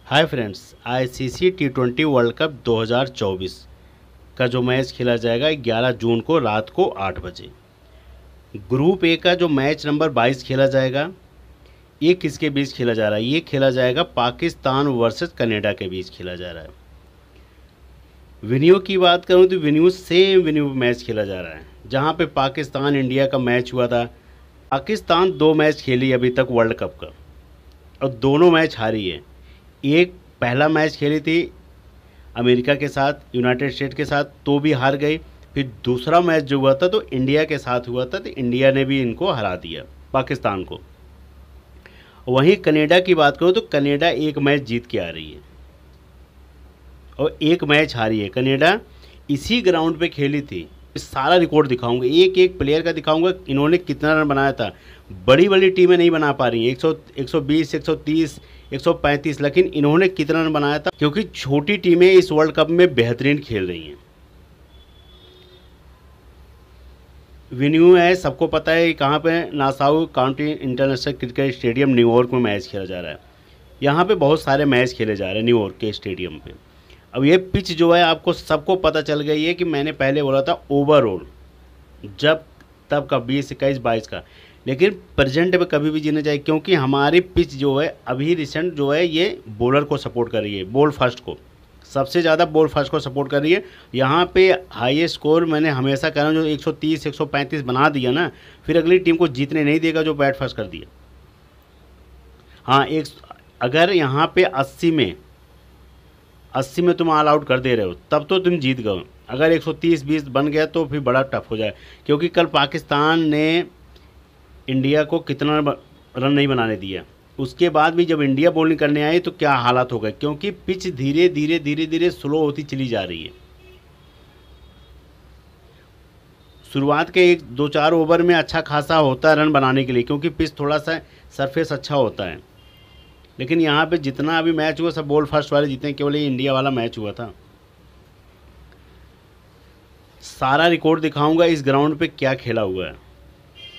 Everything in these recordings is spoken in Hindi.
हाय फ्रेंड्स, आईसीसी टी20 वर्ल्ड कप 2024 का जो मैच खेला जाएगा 11 जून को रात को 8 बजे। ग्रुप ए का जो मैच नंबर 22 खेला जाएगा, ये किसके बीच खेला जा रहा है? ये खेला जाएगा पाकिस्तान वर्सेस कनाडा के बीच खेला जा रहा है। वेन्यू की बात करूं तो वेन्यू सेम वेन्यू मैच खेला जा रहा है जहां पे पाकिस्तान इंडिया का मैच हुआ था। पाकिस्तान 2 मैच खेली अभी तक वर्ल्ड कप का और दोनों मैच हारी है। एक पहला मैच खेली थी अमेरिका के साथ, यूनाइटेड स्टेट के साथ, तो भी हार गई। फिर दूसरा मैच जो हुआ था तो इंडिया के साथ हुआ था, तो इंडिया ने भी इनको हरा दिया पाकिस्तान को। वहीं कनाडा की बात करो तो कनाडा एक मैच जीत के आ रही है और एक मैच हारी है। कनाडा इसी ग्राउंड पे खेली थी। सारा रिकॉर्ड दिखाऊंगा, एक एक प्लेयर का दिखाऊंगा इन्होंने कितना रन बनाया था। बड़ी बड़ी टीमें नहीं बना पा रही हैं, 120, 130, 135, लेकिन इन्होंने कितना रन बनाया था, क्योंकि छोटी टीमें इस वर्ल्ड कप में बेहतरीन खेल रही हैं। वेन्यू है, सबको पता है कहाँ पे, Nassau county international cricket stadium New York में मैच खेला जा रहा है। यहाँ पे बहुत सारे मैच खेले जा रहे हैं न्यूयॉर्क के स्टेडियम पे। अब ये पिच जो है आपको सबको पता चल गई है कि मैंने पहले बोला था ओवरऑल, जब तब का 20, 21, 22 का, लेकिन प्रेजेंट में कभी भी जीना चाहिए, क्योंकि हमारी पिच जो है अभी रिसेंट जो है ये बॉलर को सपोर्ट कर रही है, बॉल फर्स्ट को, सबसे ज़्यादा बॉल फर्स्ट को सपोर्ट कर रही है। यहाँ पे हाईएस्ट स्कोर मैंने हमेशा कह रहा हूँ, जो 130, 135 बना दिया ना, फिर अगली टीम को जीतने नहीं देगा जो बैट फर्स्ट कर दिया। हाँ, अगर यहाँ पे 80 में तुम ऑल आउट कर दे रहे हो तब तो तुम जीत गए। अगर 130-20 बन गया तो फिर बड़ा टफ हो जाए, क्योंकि कल पाकिस्तान ने इंडिया को कितना रन नहीं बनाने दिया। उसके बाद भी जब इंडिया बॉलिंग करने आई तो क्या हालात हो गए, क्योंकि पिच धीरे धीरे स्लो होती चली जा रही है। शुरुआत के 1-2-4 ओवर में अच्छा खासा होता है रन बनाने के लिए, क्योंकि पिच थोड़ा सा सरफेस अच्छा होता है, लेकिन यहाँ पे जितना अभी मैच हुआ सब बॉल फर्स्ट वाले जीते हैं, केवल ये इंडिया वाला मैच हुआ था। सारा रिकॉर्ड दिखाऊंगा इस ग्राउंड पे क्या खेला हुआ है।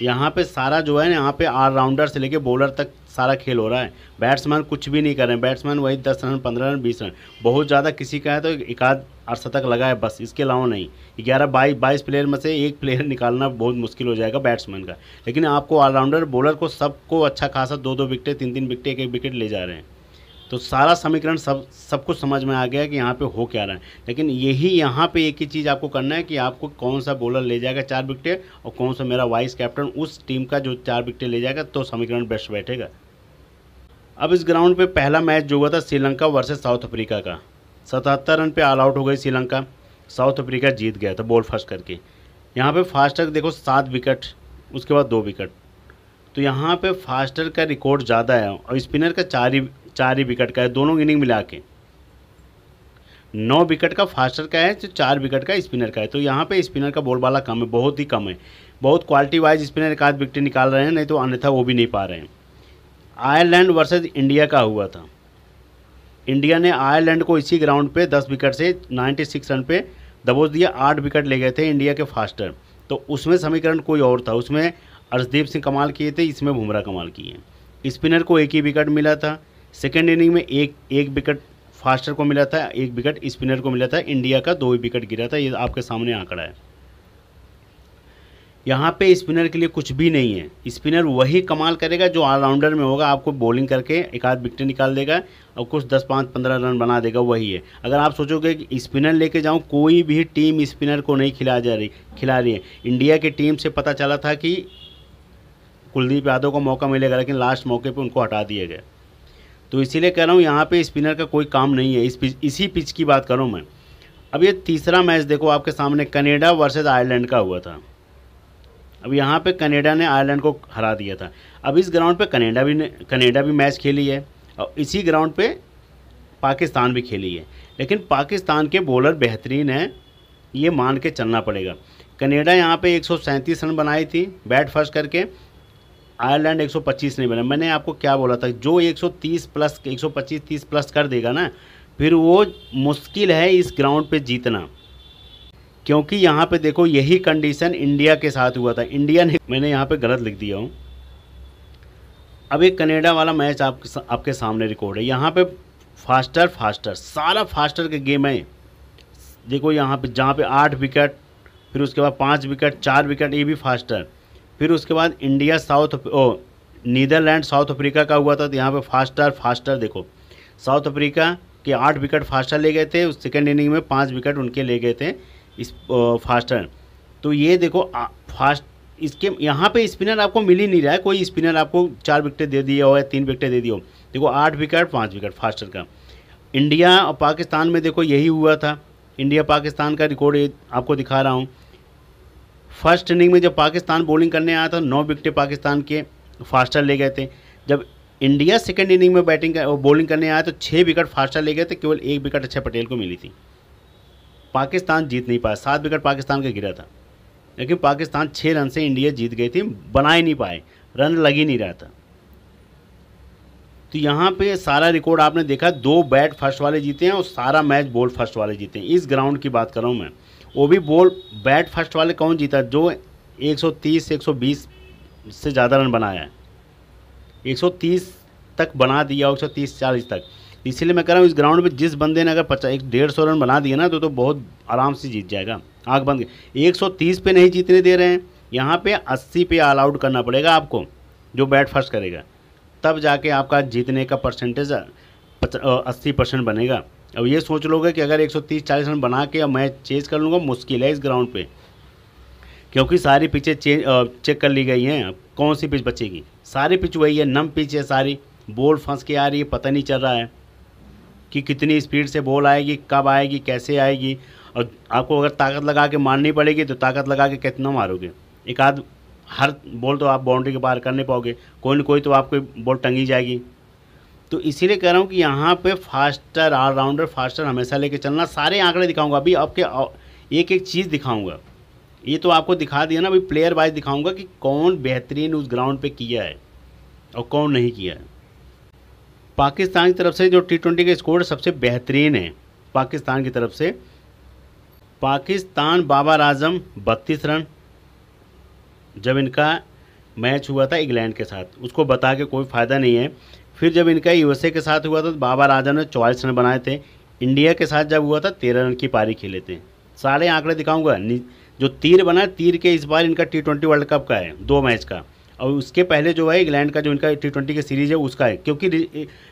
यहाँ पे सारा जो है ना, यहाँ पे ऑलराउंडर से लेके बॉलर तक सारा खेल हो रहा है। बैट्समैन कुछ भी नहीं कर रहे हैं, बैट्समैन वही 10 रन, 15 रन, 20 रन, बहुत ज़्यादा किसी का है तो एक आध अर्धशतक लगा है बस, इसके अलावा नहीं। 11-22 प्लेयर में से एक प्लेयर निकालना बहुत मुश्किल हो जाएगा बैट्समैन का, लेकिन आपको ऑलराउंडर बॉलर को सबको अच्छा खासा 2-2 विकेट, 3-3 विकेट, 1-1 विकेट ले जा रहे हैं। तो सारा समीकरण सब कुछ समझ में आ गया कि यहाँ पे हो क्या रहा है। लेकिन यही यहाँ पे एक ही चीज़ आपको करना है कि आपको कौन सा बॉलर ले जाएगा 4 विकेट और कौन सा मेरा वाइस कैप्टन उस टीम का जो 4 विकेट ले जाएगा, तो समीकरण बेस्ट बैठेगा। अब इस ग्राउंड पे पहला मैच जो हुआ था श्रीलंका वर्सेस साउथ अफ्रीका का, 77 रन पे ऑल आउट हो गई श्रीलंका, साउथ अफ्रीका जीत गया था बॉल फर्स्ट करके। यहाँ पे फास्टर देखो 7 विकेट, उसके बाद 2 विकेट, तो यहाँ पे फास्टर का रिकॉर्ड ज़्यादा है और स्पिनर का 4 ही विकेट का है, दोनों इनिंग मिला के 9 विकेट का फास्टर का है, तो 4 विकेट का स्पिनर का है। तो यहाँ पे स्पिनर का बॉल वाला कम है, बहुत ही कम है। बहुत क्वालिटी वाइज स्पिनर एक आध विकेट निकाल रहे हैं, नहीं तो अन्यथा वो भी नहीं पा रहे हैं। आयरलैंड वर्सेस इंडिया का हुआ था। इंडिया ने आयरलैंड को इसी ग्राउंड पे 10 विकेट से 96 रन पे दबोच दिया। 8 विकेट ले गए थे इंडिया के फास्टर। तो उसमें समीकरण कोई और था, उसमें अर्शदीप सिंह कमाल किए थे, इसमें बुमराह कमाल किए। स्पिनर को 1 ही विकेट मिला था। सेकेंड इनिंग में एक विकेट फास्टर को मिला था, 1 विकेट स्पिनर को मिला था। इंडिया का 2 विकेट गिरा था, ये आपके सामने आंकड़ा है। यहाँ पे स्पिनर के लिए कुछ भी नहीं है। स्पिनर वही कमाल करेगा जो ऑलराउंडर में होगा, आपको बॉलिंग करके एक आध विकेट निकाल देगा और कुछ 10-5-15 रन बना देगा, वही है। अगर आप सोचोगे कि स्पिनर लेके जाऊँ, कोई भी टीम स्पिनर को नहीं खिला रही है। इंडिया की टीम से पता चला था कि कुलदीप यादव को मौका मिलेगा, लेकिन लास्ट मौके पर उनको हटा दिया गया। तो इसीलिए कह रहा हूँ यहाँ पे स्पिनर का कोई काम नहीं है। इसी पिच की बात करूँ मैं। अब ये तीसरा मैच देखो आपके सामने, कनाडा वर्सेस आयरलैंड का हुआ था। अब यहाँ पे कनाडा ने आयरलैंड को हरा दिया था। अब इस ग्राउंड पे कनाडा भी मैच खेली है और इसी ग्राउंड पे पाकिस्तान भी खेली है, लेकिन पाकिस्तान के बॉलर बेहतरीन हैं, ये मान के चलना पड़ेगा। कनाडा यहाँ पे 137 रन बनाई थी बैट फर्स्ट करके, आयरलैंड 125 नहीं बना। मैंने आपको क्या बोला था, जो 130 प्लस 125-30 प्लस कर देगा ना, फिर वो मुश्किल है इस ग्राउंड पे जीतना, क्योंकि यहाँ पे देखो यही कंडीशन इंडिया के साथ हुआ था। इंडिया ने, मैंने यहाँ पे गलत लिख दिया हूँ। अब एक कनाडा वाला मैच आपके सामने रिकॉर्ड है। यहाँ पे फास्टर फास्टर, सारा फास्टर के गेम है। देखो यहाँ पे जहाँ पे 8 विकेट, फिर उसके बाद 5 विकेट, 4 विकेट, ये भी फास्टर। फिर उसके बाद इंडिया नीदरलैंड साउथ अफ्रीका का हुआ था, तो यहाँ पे फास्टर फास्टर देखो, साउथ अफ्रीका के 8 विकेट फास्टर ले गए थे, उस सेकेंड इनिंग में 5 विकेट उनके ले गए थे इस फास्टर। तो ये देखो फास्ट, इसके यहाँ पे स्पिनर आपको मिल ही नहीं रहा है, कोई स्पिनर आपको 4 विकेट दे दिए हो या 3 विकेट दे दिए हो। देखो 8 विकेट 5 विकेट फास्टर का। इंडिया और पाकिस्तान में देखो यही हुआ था, इंडिया पाकिस्तान का रिकॉर्ड आपको दिखा रहा हूँ। फर्स्ट इनिंग में जब पाकिस्तान बॉलिंग करने आया था 9 विकेट पाकिस्तान के फास्टर ले गए थे। जब इंडिया सेकेंड इनिंग में बॉलिंग करने आया तो 6 विकेट फास्टर ले गए थे, केवल 1 विकेट अक्षर पटेल को मिली थी। पाकिस्तान जीत नहीं पाया, 7 विकेट पाकिस्तान का गिरा था, लेकिन पाकिस्तान 6 रन से इंडिया जीत गई थी, बना ही नहीं पाए, रन लग ही नहीं रहा था। तो यहाँ पे सारा रिकॉर्ड आपने देखा, 2 बैट फर्स्ट वाले जीते हैं और सारा मैच बॉल फर्स्ट वाले जीते हैं। इस ग्राउंड की बात कर रहा हूँ मैं, वो भी बैट फर्स्ट वाले कौन जीता, जो 130 से 120 से ज़्यादा रन बनाया है, 130 तक बना दिया, 130-40 तक। इसीलिए मैं कह रहा हूँ इस ग्राउंड पे जिस बंदे ने अगर 150 रन बना दिया ना तो बहुत आराम से जीत जाएगा, आँख बंद के। 130 पे नहीं जीतने दे रहे हैं, यहाँ पे 80 पे ऑल आउट करना पड़ेगा आपको, जो बैट फर्स्ट करेगा, तब जाके आपका जीतने का परसेंटेज 80% बनेगा। अब ये सोच लोगे कि अगर 130-40 रन बना के मैच चेज कर लूँगा, मुश्किल है इस ग्राउंड पे, क्योंकि सारी पिचें चेक कर ली गई हैं। कौन सी पिच बचेगी, सारी पिच वही है, नम पिच है सारी, बॉल फंस के आ रही है, पता नहीं चल रहा है कि कितनी स्पीड से बॉल आएगी, कब आएगी, कैसे आएगी। और आपको अगर ताकत लगा के मारनी पड़ेगी तो ताकत लगा के कितना मारोगे, एक आध हर बॉल तो आप बाउंड्री के बाहर कर नहीं पाओगे, कोई न कोई तो आपको बॉल टंगी जाएगी। तो इसीलिए कह रहा हूँ कि यहाँ पे फास्टर ऑलराउंडर फास्टर हमेशा लेके चलना। सारे आंकड़े दिखाऊंगा अभी, आपके एक एक चीज़ दिखाऊंगा, ये तो आपको दिखा दिया ना, अभी प्लेयर वाइज दिखाऊंगा कि कौन बेहतरीन उस ग्राउंड पे किया है और कौन नहीं किया है। पाकिस्तान की तरफ से जो T20 के स्कोर सबसे बेहतरीन है पाकिस्तान की तरफ से, पाकिस्तान बाबर आजम 32 रन, जब इनका मैच हुआ था इंग्लैंड के साथ, उसको बता के कोई फ़ायदा नहीं है। फिर जब इनका USA के साथ हुआ था तो बाबर आजम ने 44 रन बनाए थे। इंडिया के साथ जब हुआ था 13 रन की पारी खेले थे। सारे आंकड़े दिखाऊंगा। जो तीर बना, तीर के इस बार इनका T20 वर्ल्ड कप का है, 2 मैच का, और उसके पहले जो है इंग्लैंड का जो इनका T20 की सीरीज़ है उसका है, क्योंकि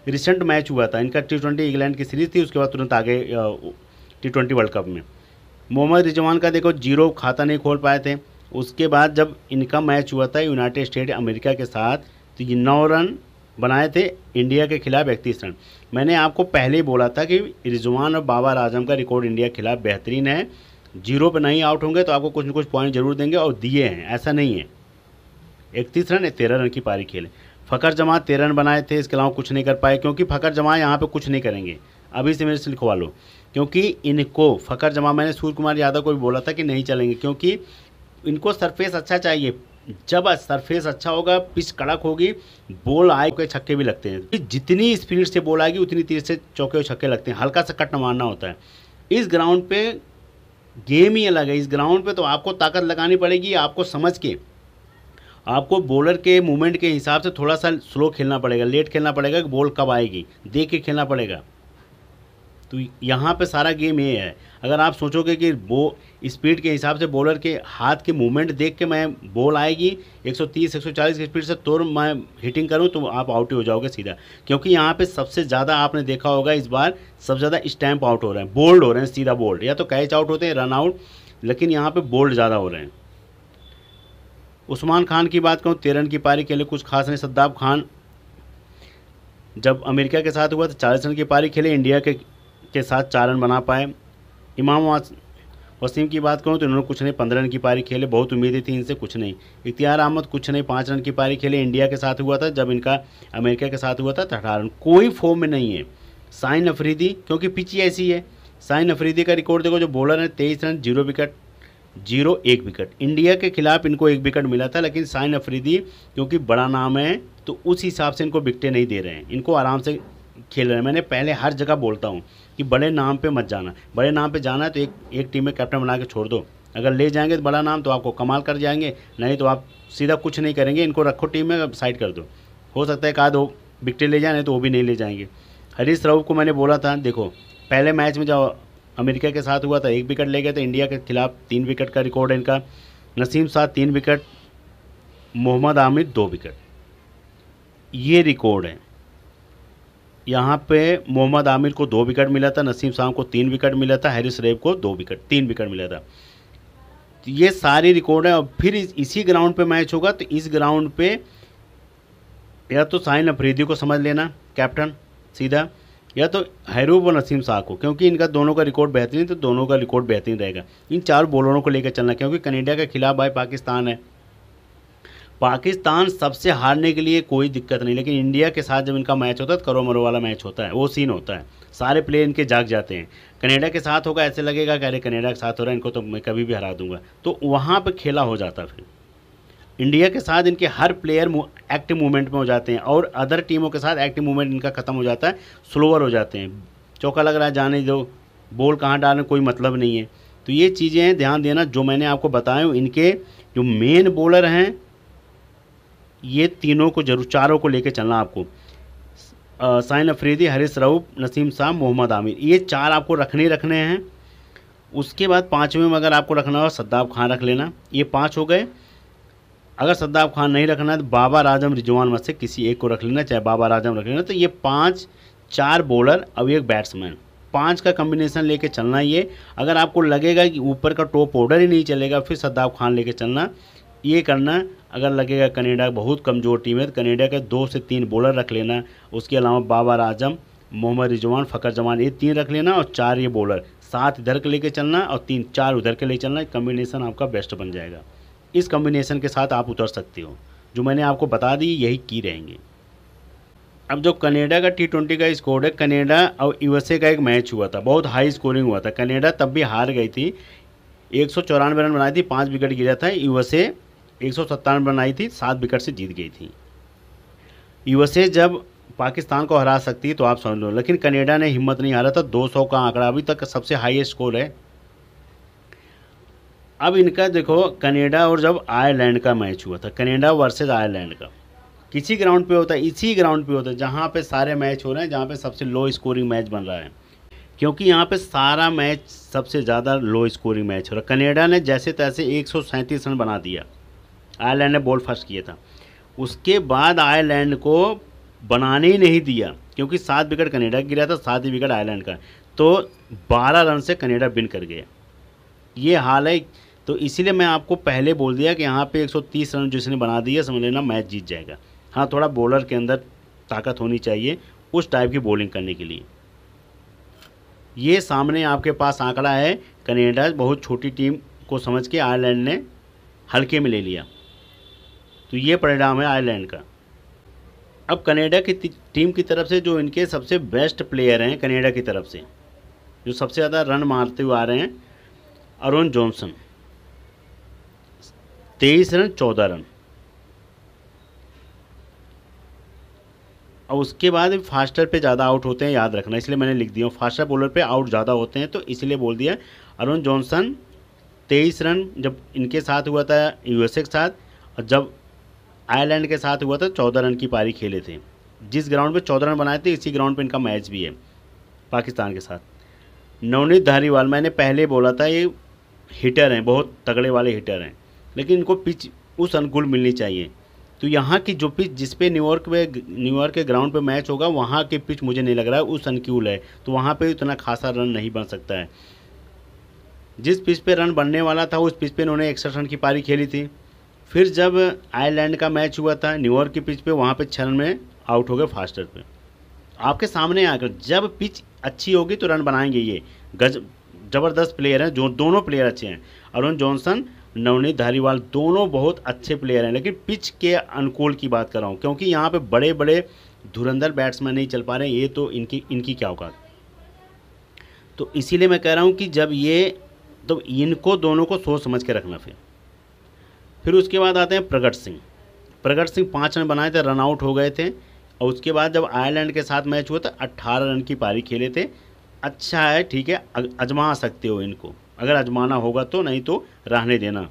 रिसेंट मैच हुआ था इनका T20 इंग्लैंड की सीरीज़ थी, उसके बाद तुरंत आगे T20 वर्ल्ड कप में। मोहम्मद रिजवान का देखो 0 खाता नहीं खोल पाए थे। उसके बाद जब इनका मैच हुआ था यूनाइटेड स्टेट अमेरिका के साथ, तो ये 9 रन बनाए थे इंडिया के खिलाफ 31 रन। मैंने आपको पहले ही बोला था कि रिजवान और बाबर आजम का रिकॉर्ड इंडिया के खिलाफ बेहतरीन है, 0 पे नहीं आउट होंगे तो आपको कुछ न कुछ पॉइंट जरूर देंगे, और दिए हैं, ऐसा नहीं है। 31 रन 13 रन की पारी खेले। फ़खर जमां 13 रन बनाए थे, इसके अलावा कुछ नहीं कर पाए, क्योंकि फ़खर जमां यहाँ पे कुछ नहीं करेंगे। अभी से मेरे से लिखवा लो, क्योंकि इनको फ़खर जमां, मैंने सूर्य कुमार यादव को भी बोला था कि नहीं चलेंगे, क्योंकि इनको सरफेस अच्छा चाहिए। जब सरफेस अच्छा होगा, पिच कड़क होगी, बॉल आए के छक्के भी लगते हैं। जितनी स्पीड से बॉल आएगी उतनी तेज से चौके और छक्के लगते हैं, हल्का सा कट मारना होता है। इस ग्राउंड पे गेम ही अलग है। इस ग्राउंड पे तो आपको ताकत लगानी पड़ेगी, आपको समझ के, आपको बॉलर के मूवमेंट के हिसाब से थोड़ा सा स्लो खेलना पड़ेगा, लेट खेलना पड़ेगा कि बॉल कब आएगी, देख के खेलना पड़ेगा। तो यहाँ पे सारा गेम ये है। अगर आप सोचोगे कि स्पीड के हिसाब से बॉलर के हाथ के मूवमेंट देख के मैं बॉल आएगी 130-140 की स्पीड से तो मैं हिटिंग करूँ, तो आप आउट ही हो जाओगे सीधा। क्योंकि यहाँ पे सबसे ज़्यादा आपने देखा होगा इस बार सबसे ज़्यादा स्टैम्प आउट हो रहे हैं, बोल्ड हो रहे हैं, सीधा बोल्ड, या तो कैच आउट होते हैं, रन आउट, लेकिन यहाँ पर बोल्ड ज़्यादा हो रहे हैं। उस्मान खान की बात करूँ, 13 रन की पारी खेले, कुछ खास नहीं। सद्दाम खान जब अमेरिका के साथ हुआ तो 40 रन की पारी खेले, इंडिया के साथ 4 रन बना पाए। इमाम वसीम की बात करूँ तो इन्होंने कुछ नहीं, 15 रन की पारी खेले, बहुत उम्मीदें थी इनसे, कुछ नहीं। इख्तियार अहमद कुछ नहीं, 5 रन की पारी खेले, इंडिया के साथ हुआ था, जब इनका अमेरिका के साथ हुआ था 18 रन, कोई फॉर्म में नहीं है। साइन अफरीदी, क्योंकि पिच ही ऐसी है, साइन अफरीदी का रिकॉर्ड देखो, जो बॉलर है 23 रन, 0 विकेट, 1 विकेट। इंडिया के खिलाफ इनको 1 विकेट मिला था, लेकिन साइन अफरीदी क्योंकि बड़ा नाम है तो उस हिसाब से इनको विकेटें नहीं दे रहे हैं, इनको आराम से खेल रहे हैं। मैंने पहले हर जगह बोलता हूँ कि बड़े नाम पे मत जाना, बड़े नाम पे जाना है तो एक टीम में कैप्टन बना के छोड़ दो। अगर ले जाएंगे तो बड़ा नाम तो आपको कमाल कर जाएंगे, नहीं तो आप सीधा कुछ नहीं करेंगे। इनको रखो टीम में, साइड कर दो, हो सकता है एक आध विकेट ले जाए, नहीं तो वो भी नहीं ले जाएंगे। हरीश राव को मैंने बोला था, देखो पहले मैच में जब अमेरिका के साथ हुआ था 1 विकेट ले गए थे, इंडिया के खिलाफ 3 विकेट का रिकॉर्ड है इनका। नसीम शाह 3 विकेट, मोहम्मद आमिर 2 विकेट, ये रिकॉर्ड है। यहाँ पे मोहम्मद आमिर को 2 विकेट मिला था, नसीम शाह को 3 विकेट मिला था, हैरिस रेव को 3 विकेट मिला था। तो ये सारी रिकॉर्ड है। और फिर इसी ग्राउंड पे मैच होगा, तो इस ग्राउंड पे या तो शाहीन अफरीदी को समझ लेना कैप्टन सीधा, या तो हैरूब और नसीम शाह को, क्योंकि इनका दोनों का रिकॉर्ड बेहतरीन, तो दोनों का रिकॉर्ड बेहतरीन रहेगा। इन 4 बॉलरों को लेकर चलना, क्योंकि कनाडा के खिलाफ भाई पाकिस्तान है। पाकिस्तान सबसे हारने के लिए कोई दिक्कत नहीं, लेकिन इंडिया के साथ जब इनका मैच होता है तो करो मरो वाला मैच होता है, वो सीन होता है, सारे प्लेयर इनके जाग जाते हैं। कनाडा के साथ होगा ऐसे लगेगा कि अरे कनाडा के साथ हो रहा है, इनको तो मैं कभी भी हरा दूंगा, तो वहाँ पे खेला हो जाता। फिर इंडिया के साथ इनके हर प्लेयर एक्टिव मूवमेंट में हो जाते हैं, और अदर टीमों के साथ एक्टिव मूवमेंट इनका ख़त्म हो जाता है, स्लोअर हो जाते हैं। चौका लग रहा है जाने दो, बॉल कहाँ डालने कोई मतलब नहीं है। तो ये चीज़ें हैं, ध्यान देना जो मैंने आपको बताया। इनके जो मेन बॉलर हैं ये तीनों को जरूर, चारों को लेके चलना आपको। शाहीन अफरीदी, हारिस रऊफ, नसीम शाह, मोहम्मद आमिर, ये 4 आपको रखने हैं। उसके बाद 5वें में अगर आपको रखना हो सद्दाब खान रख लेना, ये 5 हो गए। अगर सद्दाब खान नहीं रखना है तो बाबर आजम, रिजवान में से किसी एक को रख लेना, चाहे बाबर आजम रख लेना। तो ये 4 बॉलर अब एक बैट्समैन, 5 का कम्बिनेशन लेके चलना। ये अगर आपको लगेगा कि ऊपर का टॉप ऑर्डर ही नहीं चलेगा, फिर सद्दाब खान लेके चलना, ये करना। अगर लगेगा कनाडा बहुत कमज़ोर टीम है तो कनाडा के 2 से 3 बॉलर रख लेना। उसके अलावा बाबर आजम, मोहम्मद रिजवान, फ़खर जमान, ये 3 रख लेना, और 4 ये बॉलर, 7 इधर के लेके चलना और 3-4 उधर के लेके चलना। कम्बिनेशन आपका बेस्ट बन जाएगा। इस कम्बिनेशन के साथ आप उतर सकते हो। जो मैंने आपको बता दी यही की रहेंगे। अब जो कनाडा का T20 का स्कोर है, कनाडा और यूएसए का एक मैच हुआ था, बहुत हाई स्कोरिंग हुआ था। कनाडा तब भी हार गई थी, 194 रन बनाई थी, 5 विकेट गिरा था। यूएसए 157 बनाई थी, 7 विकेट से जीत गई थी। यूएसए जब पाकिस्तान को हरा सकती है तो आप समझ लो, लेकिन कनाडा ने हिम्मत नहीं हारा था। 200 का आंकड़ा अभी तक सबसे हाईएस्ट स्कोर है। अब इनका देखो, कनाडा और जब आयरलैंड का मैच हुआ था, कनाडा वर्सेस आयरलैंड का, किसी ग्राउंड पे होता है, इसी ग्राउंड पे होता है जहाँ पे सारे मैच हो रहे हैं, जहाँ पे सबसे लो स्कोरिंग मैच बन रहा है, क्योंकि यहाँ पे सारा मैच सबसे ज़्यादा लो स्कोरिंग मैच हो रहा है। कनाडा ने जैसे तैसे 137 रन बना दिया, आयरलैंड ने बॉल फर्स्ट किया था। उसके बाद आयरलैंड को बनाने ही नहीं दिया, क्योंकि 7 विकेट कनाडा गिरा था, 7 ही विकेट आयरलैंड का, तो 12 रन से कनाडा विन कर गया। ये हाल है। तो इसीलिए मैं आपको पहले बोल दिया कि यहाँ पे 130 रन जिसने बना दिया समझ लेना मैच जीत जाएगा। हाँ, थोड़ा बॉलर के अंदर ताकत होनी चाहिए उस टाइप की बॉलिंग करने के लिए। ये सामने आपके पास आंकड़ा है, कनाडा बहुत छोटी टीम को समझ के आयरलैंड ने हल्के में ले लिया, तो ये परिणाम है आयरलैंड का। अब कनाडा की टीम की तरफ से जो इनके सबसे बेस्ट प्लेयर हैं, कनाडा की तरफ से जो सबसे ज़्यादा रन मारते हुए आ रहे हैं, अरोन जॉनसन 23 रन 14 रन। और उसके बाद फास्टर पे ज़्यादा आउट होते हैं, याद रखना, इसलिए मैंने लिख दिया फास्टर बॉलर पे आउट ज़्यादा होते हैं, तो इसलिए बोल दिया। अरोन जॉनसन 23 रन जब इनके साथ हुआ था यूएसए के साथ, और जब आयरलैंड के साथ हुआ था 14 रन की पारी खेले थे। जिस ग्राउंड पे 14 रन बनाए थे इसी ग्राउंड पे इनका मैच भी है पाकिस्तान के साथ। नवनीत धारीवाल, मैंने पहले बोला था ये हिटर हैं, बहुत तगड़े वाले हिटर हैं, लेकिन इनको पिच उस अनुकूल मिलनी चाहिए। तो यहाँ की जो पिच जिस पे न्यूयॉर्क के ग्राउंड पे मैच होगा, वहाँ की पिच मुझे नहीं लग रहा है उस अनुकूल है, तो वहाँ पे इतना खासा रन नहीं बन सकता है। जिस पिच पे रन बनने वाला था उस पिच पे इन्होंने 61 रन की पारी खेली थी। फिर जब आयरलैंड का मैच हुआ था न्यूयॉर्क की पिच पे, वहाँ पे 6 रन में आउट हो गए फास्टर पे। आपके सामने आकर जब पिच अच्छी होगी तो रन बनाएंगे। ये ज़बरदस्त प्लेयर हैं, जो दोनों प्लेयर अच्छे हैं, अरुण जॉनसन, नवनीत धारीवाल, दोनों बहुत अच्छे प्लेयर हैं, लेकिन पिच के अनुकूल की बात कर रहा हूँ, क्योंकि यहाँ पे बड़े बड़े धुरंधर बैट्समैन नहीं चल पा रहे हैं। ये तो इनकी क्या औकात। तो इसीलिए मैं कह रहा हूँ कि जब ये, तो इनको दोनों को सोच समझ के रखना। फिर उसके बाद आते हैं प्रगट सिंह। 5 रन बनाए थे, रन आउट हो गए थे। और उसके बाद जब आयरलैंड के साथ मैच हुआ था 18 रन की पारी खेले थे। अच्छा है, ठीक है, आजमा सकते हो इनको, अगर आजमाना होगा तो, नहीं तो रहने देना।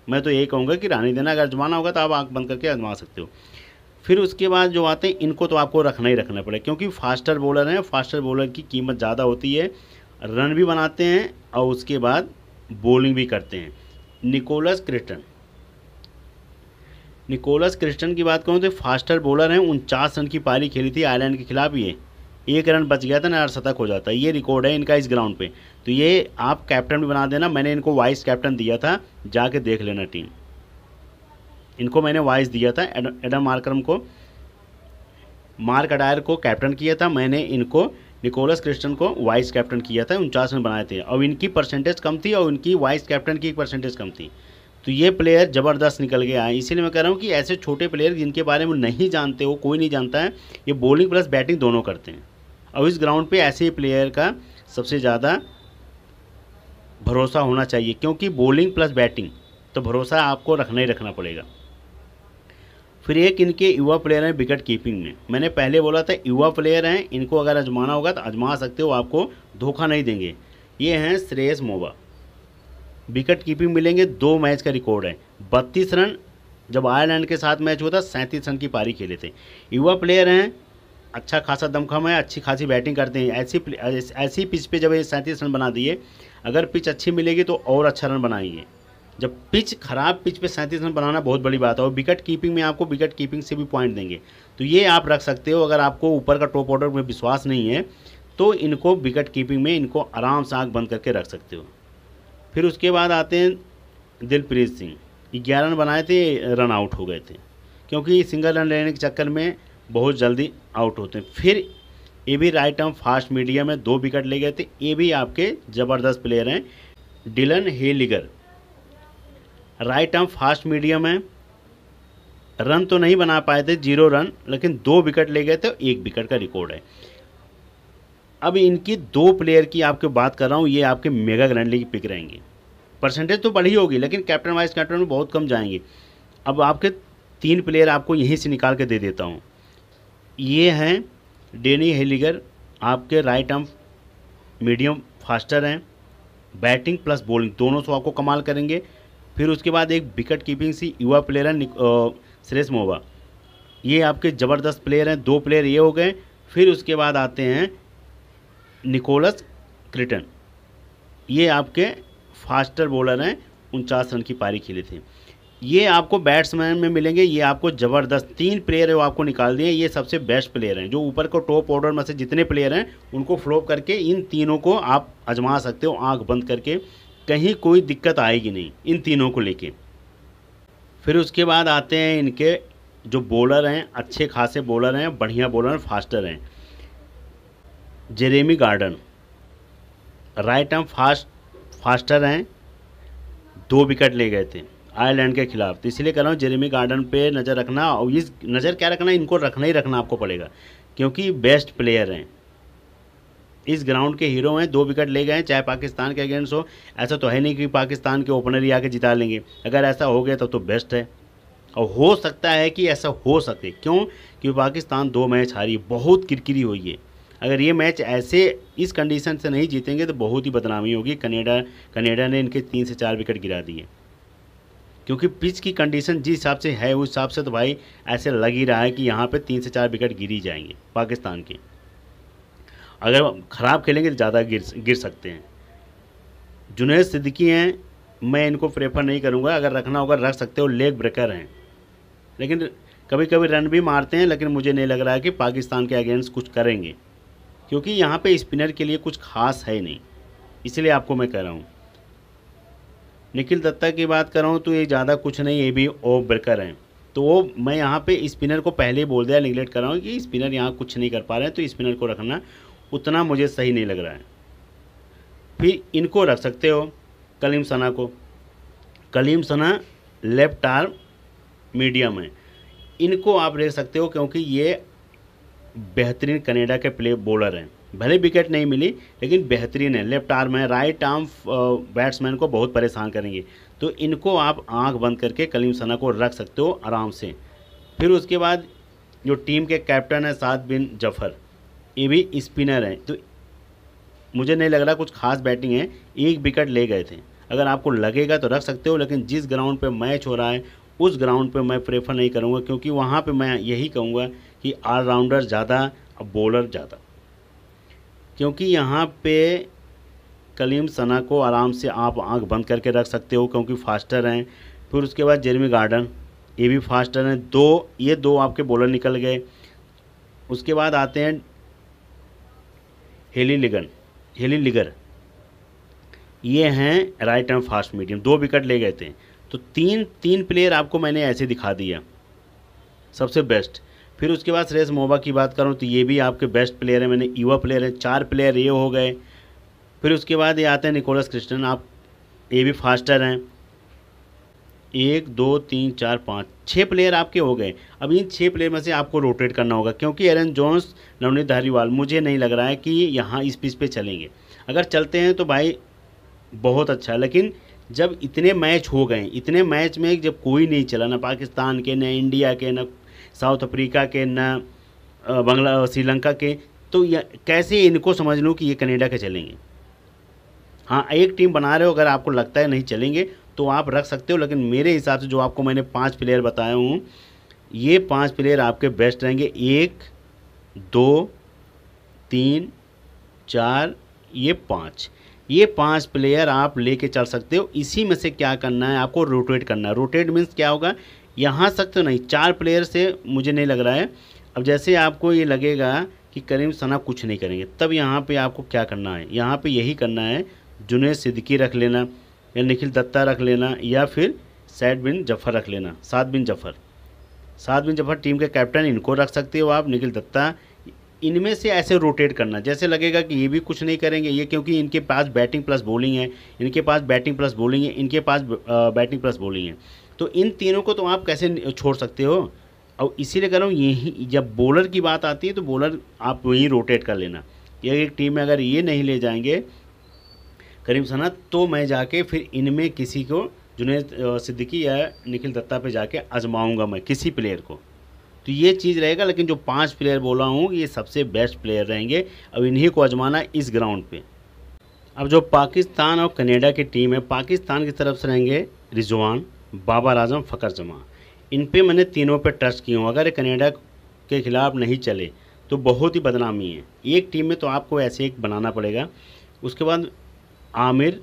मैं तो यही कहूँगा कि रहने देना, अगर आजमाना होगा तो आप आँख बंद करके आजमा सकते हो। फिर उसके बाद जो आते हैं इनको तो आपको रखना ही रखना पड़ेगा, क्योंकि फास्टर बॉलर हैं, फास्टर बॉलर की कीमत ज़्यादा होती है, रन भी बनाते हैं और उसके बाद बॉलिंग भी करते हैं। निकोलस क्रिस्टन, निकोलस क्रिस्टन की बात करूँ तो फास्टर बॉलर हैं, 49 रन की पारी खेली थी आयरलैंड के खिलाफ। ये 1 रन बच गया था ना, शतक हो जाता है। ये रिकॉर्ड है इनका इस ग्राउंड पे। तो ये आप कैप्टन भी बना देना, मैंने इनको वाइस कैप्टन दिया था, जाके देख लेना टीम। इनको मैंने वाइस दिया था, एडम मार्करम को, मार्क अडायर को कैप्टन किया था मैंने, इनको निकोलस क्रिस्टन को वाइस कैप्टन किया था। 49 रन बनाए थे और इनकी परसेंटेज कम थी और इनकी वाइस कैप्टन की परसेंटेज कम थी। तो ये प्लेयर ज़बरदस्त निकल के आए। इसीलिए मैं कह रहा हूँ कि ऐसे छोटे प्लेयर जिनके बारे में नहीं जानते हो, कोई नहीं जानता है, ये बॉलिंग प्लस बैटिंग दोनों करते हैं। और इस ग्राउंड पे ऐसे ही प्लेयर का सबसे ज़्यादा भरोसा होना चाहिए, क्योंकि बॉलिंग प्लस बैटिंग तो भरोसा आपको रखना ही रखना पड़ेगा। फिर एक इनके युवा प्लेयर हैं विकेट कीपिंग में। मैंने पहले बोला था युवा प्लेयर हैं, इनको अगर आजमाना होगा तो आजमा सकते हो, आपको धोखा नहीं देंगे। ये हैं श्रेयस मोवा, विकेट कीपिंग मिलेंगे, 2 मैच का रिकॉर्ड है, 32 रन। जब आयरलैंड के साथ मैच हुआ था 37 रन की पारी खेले थे। युवा प्लेयर हैं, अच्छा खासा दमखम है, अच्छी खासी बैटिंग करते हैं। ऐसी पिच पे जब ये 37 रन बना दिए, अगर पिच अच्छी मिलेगी तो और अच्छा रन बनाएंगे। जब पिच खराब पिच पे 37 रन बनाना बहुत बड़ी बात है, और विकेट कीपिंग में आपको विकेट कीपिंग से भी पॉइंट देंगे। तो ये आप रख सकते हो। अगर आपको ऊपर का टॉप ऑर्डर में विश्वास नहीं है तो इनको विकेट कीपिंग में इनको आराम से आँख बंद करके रख सकते हो। फिर उसके बाद आते हैं दिलप्रीत सिंह, 11 रन बनाए थे, रन आउट हो गए थे, क्योंकि सिंगल रन लेने के चक्कर में बहुत जल्दी आउट होते हैं। फिर ये भी राइट आर्म फास्ट मीडियम में 2 विकेट ले गए थे। ये भी आपके ज़बरदस्त प्लेयर हैं। Dillon Heyliger, right arm fast medium है, रन तो नहीं बना पाए थे, 0 रन, लेकिन 2 विकेट ले गए थे, 1 विकेट का रिकॉर्ड है। अब इनकी 2 प्लेयर की आपको बात कर रहा हूँ, ये आपके मेगा ग्रैंड लीग पिक रहेंगे। परसेंटेज तो बढ़ी होगी, लेकिन कैप्टन वाइस कैप्टन में बहुत कम जाएंगे। अब आपके 3 प्लेयर आपको यहीं से निकाल के दे देता हूँ। ये हैं डेनी हेलिगर, आपके राइट आर्म मीडियम फास्टर हैं, बैटिंग प्लस बॉलिंग दोनों से आपको कमाल करेंगे। फिर उसके बाद एक विकेट कीपिंग से युवा प्लेयर है श्रेयस मोवा, ये आपके ज़बरदस्त प्लेयर हैं। 2 प्लेयर ये हो गए। फिर उसके बाद आते हैं निकोलस क्रिस्टन, ये आपके फास्टर बॉलर हैं, 49 रन की पारी खेले थे। ये आपको बैट्समैन में मिलेंगे, ये आपको ज़बरदस्त 3 प्लेयर है वो आपको निकाल दिए। ये सबसे बेस्ट प्लेयर हैं, जो ऊपर को टॉप ऑर्डर में से जितने प्लेयर हैं उनको फ्लॉप करके इन तीनों को आप आजमा सकते हो आंख बंद करके, कहीं कोई दिक्कत आएगी नहीं इन तीनों को लेके। फिर उसके बाद आते हैं इनके जो बॉलर हैं, अच्छे खासे बॉलर हैं, बढ़िया बॉलर, फास्टर हैं। Jeremy garden, right arm faster हैं, 2 विकेट ले गए थे आयरलैंड के खिलाफ। तो इसलिए कह रहा हूँ जेरेमी गार्डन पे नज़र रखना, और इस नज़र क्या रखना, इनको रखना ही रखना आपको पड़ेगा, क्योंकि बेस्ट प्लेयर हैं, इस ग्राउंड के हीरो हैं। 2 विकेट ले गए, चाहे पाकिस्तान के अगेंस्ट हो। ऐसा तो है नहीं कि पाकिस्तान के ओपनर ही आके जिता लेंगे, अगर ऐसा हो गया तो बेस्ट है। और हो सकता है कि ऐसा हो सके, क्यों, क्योंकि पाकिस्तान 2 मैच हारी, बहुत किरकिरी हुई है। अगर ये मैच ऐसे इस कंडीशन से नहीं जीतेंगे तो बहुत ही बदनामी होगी। कनाडा ने इनके 3 से 4 विकेट गिरा दिए, क्योंकि पिच की कंडीशन जिस हिसाब से है उस हिसाब से तो भाई ऐसे लग ही रहा है कि यहाँ पे 3 से 4 विकेट गिर ही जाएंगे पाकिस्तान के। अगर ख़राब खेलेंगे तो ज़्यादा गिर सकते हैं। जुनैद सिद्दीकी हैं, मैं इनको प्रेफर नहीं करूँगा, अगर रखना होगा रख सकते हो, लेग ब्रेकर हैं, लेकिन कभी कभी रन भी मारते हैं, लेकिन मुझे नहीं लग रहा है कि पाकिस्तान के अगेंस्ट कुछ करेंगे, क्योंकि यहाँ पे स्पिनर के लिए कुछ खास है नहीं, इसलिए आपको मैं कह रहा हूँ। निखिल दत्ता की बात कर रहा हूँ तो ये ज़्यादा कुछ नहीं, ये भी ऑफ ब्रेकर हैं। तो वो मैं यहाँ पे स्पिनर को पहले ही बोल दिया, निगलेक्ट कर रहा हूँ कि स्पिनर यहाँ कुछ नहीं कर पा रहे हैं, तो स्पिनर को रखना उतना मुझे सही नहीं लग रहा है। फिर इनको रख सकते हो, कलीम सना को। कलीम सना लेफ्ट आर्म मीडियम है, इनको आप रख सकते हो, क्योंकि ये बेहतरीन कनाडा के प्ले बॉलर हैं। भले विकेट नहीं मिली लेकिन बेहतरीन है, लेफ्ट आर्म है, राइट आर्म बैट्समैन को बहुत परेशान करेंगे। तो इनको आप आंख बंद करके कलीम सना को रख सकते हो आराम से। फिर उसके बाद जो टीम के कैप्टन है साद बिन जफर, ये भी स्पिनर हैं, तो मुझे नहीं लग रहा कुछ खास बैटिंग है, 1 विकेट ले गए थे। अगर आपको लगेगा तो रख सकते हो, लेकिन जिस ग्राउंड पे मैच हो रहा है उस ग्राउंड पे मैं प्रेफर नहीं करूँगा, क्योंकि वहाँ पे मैं यही कहूँगा कि ऑलराउंडर ज़्यादा और बॉलर ज़्यादा, क्योंकि यहाँ पे कलीम सना को आराम से आप आंख बंद करके रख सकते हो, क्योंकि फास्टर हैं। फिर उसके बाद जेरेमी गार्डन, ये भी फास्टर हैं। ये दो आपके बॉलर निकल गए। उसके बाद आते हैं हेली लिगर, ये हैं right and fast medium, 2 wicket ले गए थे। तो तीन प्लेयर आपको मैंने ऐसे दिखा दिया सबसे बेस्ट। फिर उसके बाद श्रेयस मोबा की बात करूं तो ये भी आपके बेस्ट प्लेयर है, मैंने युवा प्लेयर है, 4 प्लेयर ये हो गए। फिर उसके बाद ये आते हैं निकोलस क्रिस्टन, आप ये भी फास्टर हैं। 1 2 3 4 5 6 प्लेयर आपके हो गए। अब इन 6 प्लेयर में से आपको रोटेट करना होगा, क्योंकि एरन जोन्स, नवनीत धारीवाल मुझे नहीं लग रहा है कि यहाँ इस पिच पे चलेंगे। अगर चलते हैं तो भाई बहुत अच्छा है, लेकिन जब इतने मैच हो गए, इतने मैच में जब कोई नहीं चला, ना पाकिस्तान के, न इंडिया के, न साउथ अफ्रीका के, न श्रीलंका के, तो कैसे इनको समझ लूँ कि ये कनाडा के चलेंगे। हाँ, एक टीम बना रहे हो, अगर आपको लगता है नहीं चलेंगे तो आप रख सकते हो, लेकिन मेरे हिसाब से जो आपको मैंने 5 प्लेयर बताया हूँ, ये 5 प्लेयर आपके बेस्ट रहेंगे। 1 2 3 4 ये 5 प्लेयर आप लेके चल सकते हो। इसी में से क्या करना है, आपको रोटेट करना है। रोटेट मीन्स क्या होगा, यहाँ तक तो नहीं, 4 प्लेयर से मुझे नहीं लग रहा है। अब जैसे आपको ये लगेगा कि करीम सना कुछ नहीं करेंगे, तब यहाँ पे आपको क्या करना है, यहाँ पे यही करना है, जुनैद सिद्दीकी रख लेना, या निखिल दत्ता रख लेना, या फिर सैद बिन जफ़र रख लेना। साद बिन जफ़र टीम के कैप्टन, इनको रख सकते हो आप, निखिल दत्ता। इनमें से ऐसे रोटेट करना, जैसे लगेगा कि ये भी कुछ नहीं करेंगे, ये क्योंकि इनके पास बैटिंग प्लस बॉलिंग है, इनके पास बैटिंग प्लस बॉलिंग है, इनके पास बैटिंग प्लस बॉलिंग है, तो इन तीनों को तो आप कैसे छोड़ सकते हो। और इसीलिए कह रहा हूँ, यही जब बॉलर की बात आती है तो बॉलर आप वहीं रोटेट कर लेना। ये एक टीम में अगर ये नहीं ले जाएंगे करीम सना, तो मैं जाके फिर इनमें किसी को, जुनैद सिद्दीकी या निखिल दत्ता पे जाके आजमाऊंगा मैं किसी प्लेयर को, तो ये चीज़ रहेगा। लेकिन जो 5 प्लेयर बोला हूँ, ये सबसे बेस्ट प्लेयर रहेंगे, अब इन्हीं को आजमाना इस ग्राउंड पे। अब जो पाकिस्तान और कनाडा की टीम है, पाकिस्तान की तरफ से रहेंगे रिजवान, बाबर आजम, फ़खर जमान। इन पे मैंने तीनों पे टच किया हूँ। अगर कनाडा के खिलाफ नहीं चले तो बहुत ही बदनामी है। एक टीम में तो आपको ऐसे एक बनाना पड़ेगा। उसके बाद आमिर,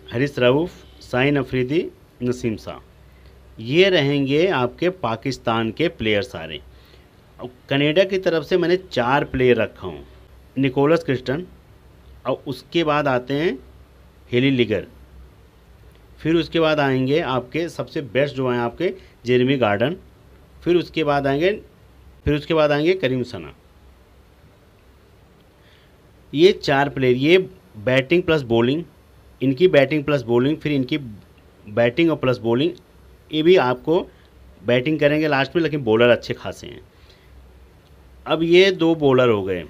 हारिस रऊफ़, शाहीन अफरीदी, नसीम शाह, ये रहेंगे आपके पाकिस्तान के प्लेयर सारे। कनाडा की तरफ से मैंने 4 प्लेयर रखा हूँ, निकोलस क्रिस्टन, और उसके बाद आते हैं हेली लिगर, फिर उसके बाद आएंगे आपके सबसे बेस्ट जो हैं आपके जेरेमी गार्डन, फिर उसके बाद आएंगे करीम सना। ये 4 प्लेयर, ये बैटिंग प्लस बॉलिंग, इनकी बैटिंग प्लस बॉलिंग, फिर इनकी बैटिंग और प्लस बॉलिंग, ये भी आपको बैटिंग करेंगे लास्ट में, लेकिन बॉलर अच्छे खासे हैं। अब ये 2 बॉलर हो गए,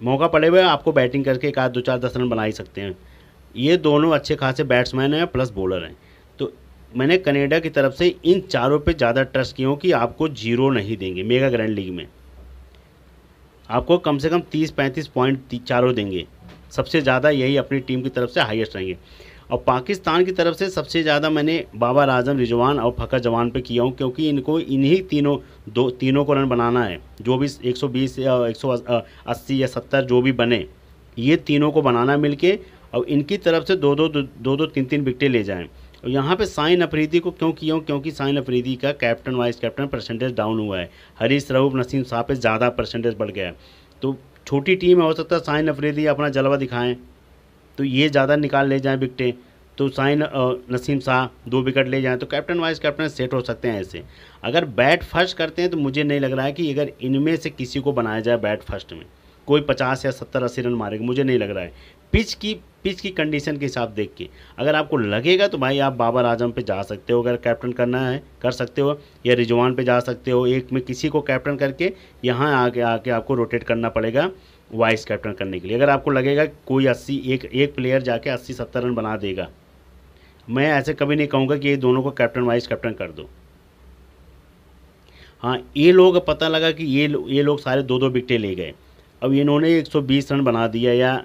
मौका पड़े हुए आपको बैटिंग करके 1 आध 2 4 10 रन बना ही सकते हैं। ये दोनों अच्छे खासे बैट्समैन हैं प्लस बॉलर हैं। तो मैंने कनाडा की तरफ से इन चारों पे ज़्यादा ट्रस्ट किया हूँ कि आपको 0 नहीं देंगे। मेगा ग्रैंड लीग में आपको कम से कम 30-35 पॉइंट चारों देंगे, सबसे ज़्यादा यही अपनी टीम की तरफ से हाईएस्ट रहेंगे। और पाकिस्तान की तरफ से सबसे ज़्यादा मैंने बाबर आजम, रिजवान और फ़खर जमान पे किया हूँ, क्योंकि इनको इन्हीं तीनों को रन बनाना है। जो भी 120 या 180 या 70 जो भी बने, ये तीनों को बनाना मिलके, और इनकी तरफ से 2-2 3-3 विकेटें ले जाएं। और यहाँ पे शाहीन अफरीदी को क्यों किया हूँ, क्योंकि शाहीन अफरीदी का captain vice captain percentage down हुआ है। हारिस रऊफ़, नसीम शाह पे ज़्यादा परसेंटेज बढ़ गया है। तो छोटी टीम है, हो सकता है शाहीन अफरीदी अपना जलवा दिखाएं, तो ये ज़्यादा निकाल ले जाएं विकटें, तो शाहीन नसीम शाह 2 विकेट ले जाएं, तो कैप्टन वाइस कैप्टन सेट हो सकते हैं ऐसे। अगर बैट फर्स्ट करते हैं तो मुझे नहीं लग रहा है कि अगर इनमें से किसी को बनाया जाए बैट फर्स्ट में, कोई 50 या 70-80 रन मारेगा, मुझे नहीं लग रहा है। पिच की कंडीशन के हिसाब देख के अगर आपको लगेगा तो भाई आप बाबर आजम पे जा सकते हो, अगर कैप्टन करना है कर सकते हो, या रिजवान पे जा सकते हो। एक में किसी को कैप्टन करके यहाँ आके आपको रोटेट करना पड़ेगा वाइस कैप्टन करने के लिए। अगर आपको लगेगा कोई 80 एक प्लेयर जाके 80-70 रन बना देगा, मैं ऐसे कभी नहीं कहूँगा कि ये दोनों को कैप्टन वाइस कैप्टन कर दो। हाँ, ये लोग पता लगा कि ये लोग सारे 2-2 विकेटें ले गए, अब इन्होंने 120 रन बना दिया या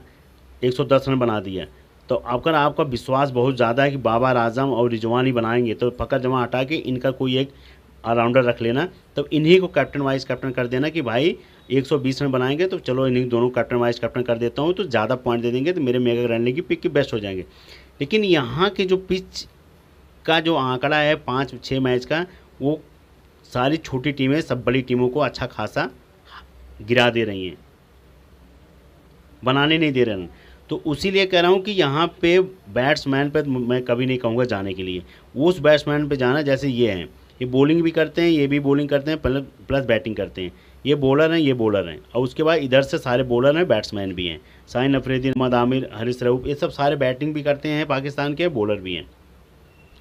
110 रन बना दिया, तो अगर आपका विश्वास बहुत ज़्यादा है कि बाबर आजम और रिजवान ही बनाएंगे, तो फ़खर जमान हटा के इनका कोई एक ऑलराउंडर रख लेना, तब इन्हीं को कैप्टन वाइस कैप्टन कर देना कि भाई 120 रन बनाएंगे तो चलो इन्हीं दोनों कैप्टन वाइस कैप्टन कर देता हूँ, तो ज़्यादा पॉइंट दे देंगे तो मेरे मेगा ग्रैंड लीग की पिक की बेस्ट हो जाएंगे। लेकिन यहाँ के जो पिच का जो आंकड़ा है 5-6 मैच का, वो सारी छोटी टीमें सब बड़ी टीमों को अच्छा खासा गिरा दे रही हैं, बनाने नहीं दे रहे हैं। तो उसीलिए कह रहा हूँ कि यहाँ पे बैट्समैन पे मैं कभी नहीं कहूँगा जाने के लिए, उस बैट्समैन पे जाना जैसे ये हैं, ये बॉलिंग भी करते हैं, ये भी बॉलिंग करते हैं, प्लस बैटिंग करते हैं, ये बॉलर हैं, ये बॉलर हैं, और उसके बाद इधर से सारे बॉलर हैं, बैट्समैन भी हैं, शाहीन अफरीदी, मोहम्मद आमिर, हारिस रऊफ, ये सब सारे बैटिंग भी करते हैं, पाकिस्तान के बॉलर भी हैं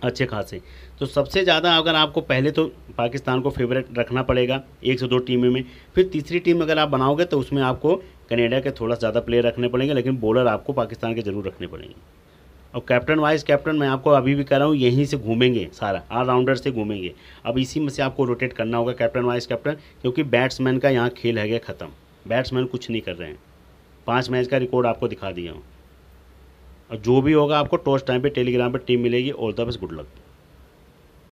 अच्छे खासे। तो सबसे ज़्यादा अगर आपको पहले तो पाकिस्तान को फेवरेट रखना पड़ेगा 1 से 2 टीमों में, फिर तीसरी टीम अगर आप बनाओगे तो उसमें आपको कनाडा के थोड़ा ज़्यादा प्लेयर रखने पड़ेंगे, लेकिन बॉलर आपको पाकिस्तान के ज़रूर रखने पड़ेंगे। और कैप्टन वाइस कैप्टन मैं आपको अभी भी कह रहा हूँ, यहीं से घूमेंगे, सारा ऑलराउंडर से घूमेंगे। अब इसी में से आपको रोटेट करना होगा कैप्टन वाइस कैप्टन, क्योंकि बैट्समैन का यहाँ खेल है गया ख़त्म, बैट्समैन कुछ नहीं कर रहे हैं। 5 मैच का रिकॉर्ड आपको दिखा दिया हूँ। और जो भी होगा आपको टॉस टाइम पे टेलीग्राम पे टीम मिलेगी। All the best, good luck.